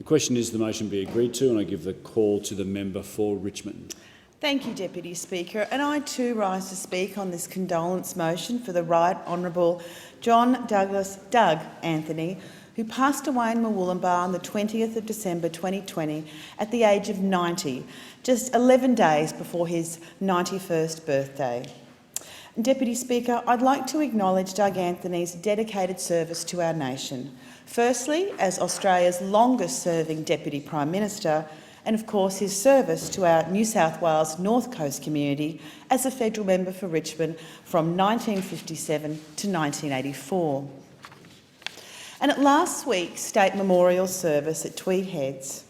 The question is the motion be agreed to, and I give the call to the member for Richmond. Thank you, Deputy Speaker. And I too rise to speak on this condolence motion for the Right Honourable John Doug Anthony, who passed away in Murwillumbah on the 20th of December 2020 at the age of 90, just 11 days before his 91st birthday. Deputy Speaker, I'd like to acknowledge Doug Anthony's dedicated service to our nation, firstly as Australia's longest-serving Deputy Prime Minister, and of course his service to our New South Wales North Coast community as a federal member for Richmond from 1957 to 1984. And at last week's state memorial service at Tweed Heads,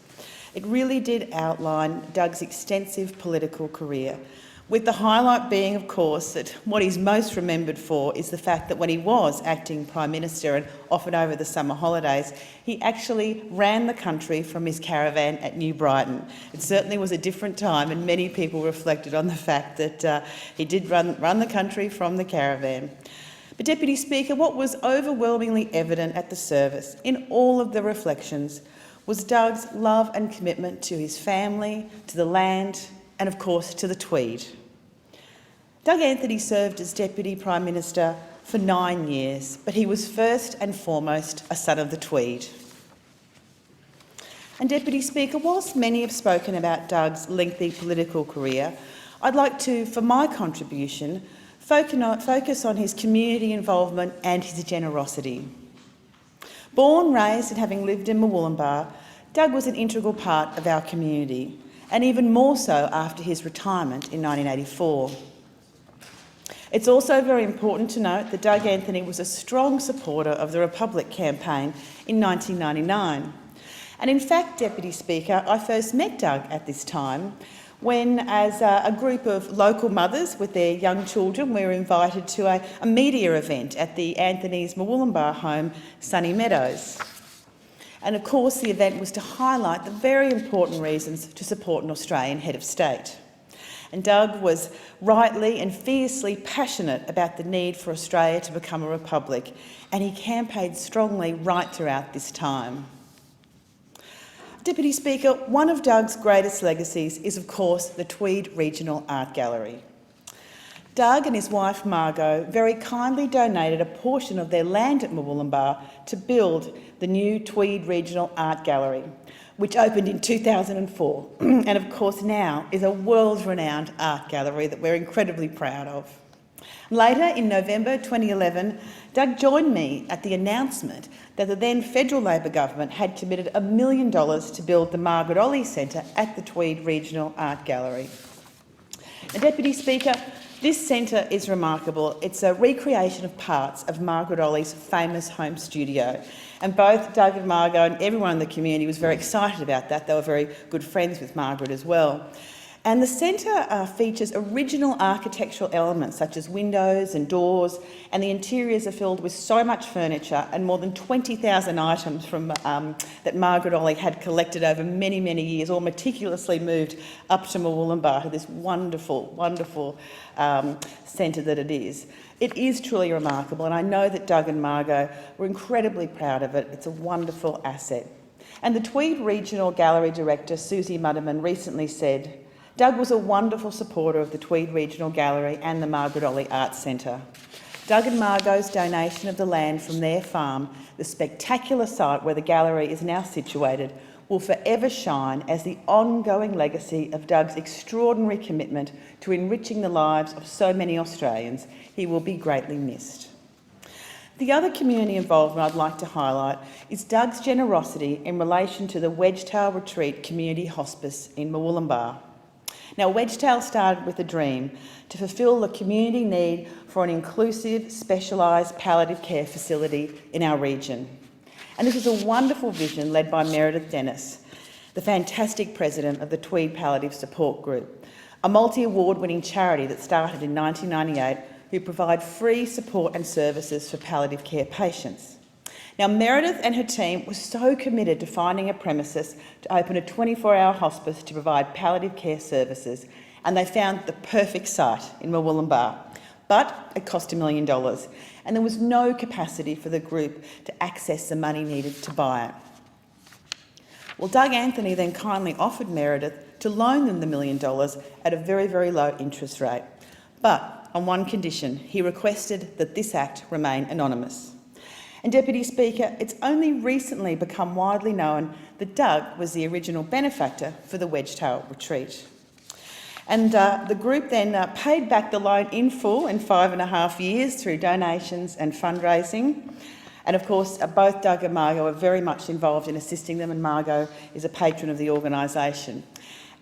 it really did outline Doug's extensive political career, with the highlight being, of course, that what he's most remembered for is the fact that when he was acting Prime Minister and often over the summer holidays, he actually ran the country from his caravan at New Brighton. It certainly was a different time, and many people reflected on the fact that he did run the country from the caravan. But, Deputy Speaker, what was overwhelmingly evident at the service in all of the reflections was Doug's love and commitment to his family, to the land, and of course to the Tweed. Doug Anthony served as Deputy Prime Minister for 9 years, but he was first and foremost a son of the Tweed. And Deputy Speaker, whilst many have spoken about Doug's lengthy political career, I'd like to, for my contribution, focus on his community involvement and his generosity. Born, raised and having lived in Murwillumbah, Doug was an integral part of our community, and even more so after his retirement in 1984. It's also very important to note that Doug Anthony was a strong supporter of the Republic campaign in 1999. And in fact, Deputy Speaker, I first met Doug at this time when, as a group of local mothers with their young children, we were invited to a media event at the Anthony's Murwillumbah home, Sunny Meadows. And of course the event was to highlight the very important reasons to support an Australian head of state. And Doug was rightly and fiercely passionate about the need for Australia to become a republic, and he campaigned strongly right throughout this time. Deputy Speaker, one of Doug's greatest legacies is of course the Tweed Regional Art Gallery. Doug and his wife Margot very kindly donated a portion of their land at Murwillumbah to build the new Tweed Regional Art Gallery, which opened in 2004 and of course now is a world-renowned art gallery that we're incredibly proud of. Later in November 2011, Doug joined me at the announcement that the then federal Labor government had committed $1 million to build the Margaret Olley Centre at the Tweed Regional Art Gallery. Now, Deputy Speaker, this centre is remarkable. It's a recreation of parts of Margaret Olley's famous home studio. And both Doug and Margot and everyone in the community was very excited about that. They were very good friends with Margaret as well. And the centre features original architectural elements such as windows and doors, and the interiors are filled with so much furniture and more than 20,000 items from, that Margaret Olley had collected over many, many years, all meticulously moved up to Murwillumbah to this wonderful, wonderful centre that it is. It is truly remarkable, and I know that Doug and Margot were incredibly proud of it. It's a wonderful asset. And the Tweed Regional Gallery Director, Susie Mudderman, recently said, Doug was a wonderful supporter of the Tweed Regional Gallery and the Margaret Olley Arts Centre. Doug and Margot's donation of the land from their farm, the spectacular site where the gallery is now situated, will forever shine as the ongoing legacy of Doug's extraordinary commitment to enriching the lives of so many Australians. He will be greatly missed. The other community involvement I'd like to highlight is Doug's generosity in relation to the Wedgetail Retreat Community Hospice in Murwillumbah. Now, Wedgetail started with a dream to fulfil the community need for an inclusive, specialised palliative care facility in our region. And this is a wonderful vision led by Meredith Dennis, the fantastic president of the Tweed Palliative Support Group, a multi-award-winning charity that started in 1998 who provide free support and services for palliative care patients. Now, Meredith and her team were so committed to finding a premises to open a 24-hour hospice to provide palliative care services, and they found the perfect site in Murwillumbah. But it cost $1 million, and there was no capacity for the group to access the money needed to buy it. Well, Doug Anthony then kindly offered Meredith to loan them the $1 million at a very, very low interest rate. But on one condition, he requested that this act remain anonymous. And Deputy Speaker, it's only recently become widely known that Doug was the original benefactor for the Wedgetail retreat. And the group then paid back the loan in full in 5.5 years through donations and fundraising. And of course, both Doug and Margot are very much involved in assisting them, and Margot is a patron of the organisation.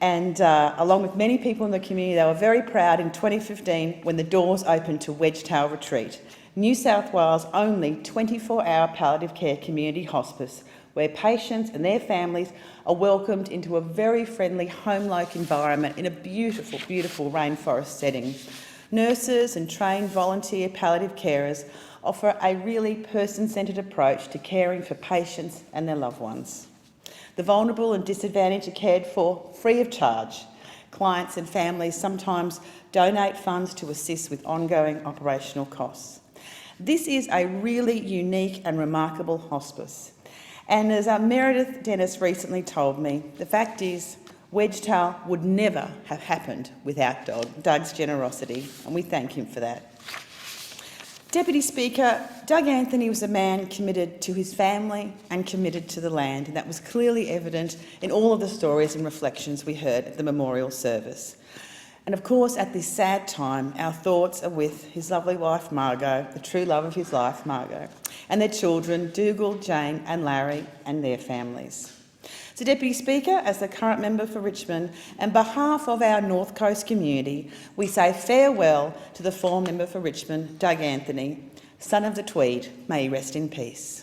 And along with many people in the community, they were very proud in 2015 when the doors opened to Wedgetail Retreat, New South Wales' only 24-hour palliative care community hospice, where patients and their families are welcomed into a very friendly home-like environment in a beautiful, beautiful rainforest setting. Nurses and trained volunteer palliative carers offer a really person-centred approach to caring for patients and their loved ones. The vulnerable and disadvantaged are cared for free of charge. Clients and families sometimes donate funds to assist with ongoing operational costs. This is a really unique and remarkable hospice. And as Meredith Dennis recently told me, the fact is Wedgetail would never have happened without Doug's generosity, and we thank him for that. Deputy Speaker, Doug Anthony was a man committed to his family and committed to the land, and that was clearly evident in all of the stories and reflections we heard at the memorial service. And of course, at this sad time, our thoughts are with his lovely wife, Margot, the true love of his life, Margot, and their children, Dougal, Jane and Larry, and their families. So, Deputy Speaker, as the current member for Richmond, on behalf of our North Coast community, we say farewell to the former member for Richmond, Doug Anthony, son of the Tweed. May he rest in peace.